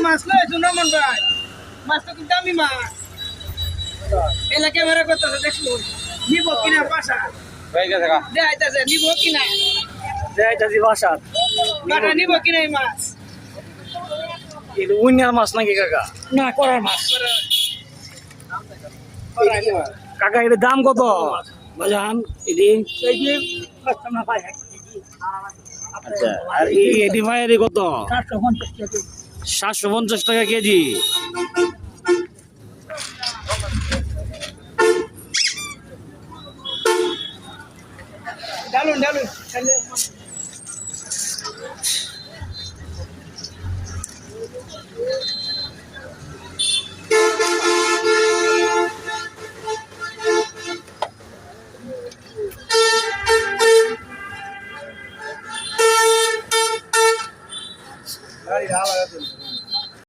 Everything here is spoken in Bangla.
মাছ নয় তো নমন ভাই মাছ তো খুব দামি মাছ এলা ক্যামেরা করতেছে দেখলো নিব কিনা বাসা দেখাইতেছে নিব কিনা দেখাইতাছি বাসা বাটা নিব কিনা এই মাছ এটা উইনার মাছ নাকি কাকা? না করার মাছ কাকা এটার দাম কত বাজান? এটি আচ্ছা, আর এটি ভাইয়ের কত? 750 টাকা কেজি। ডালুন ডালুন গাড়ি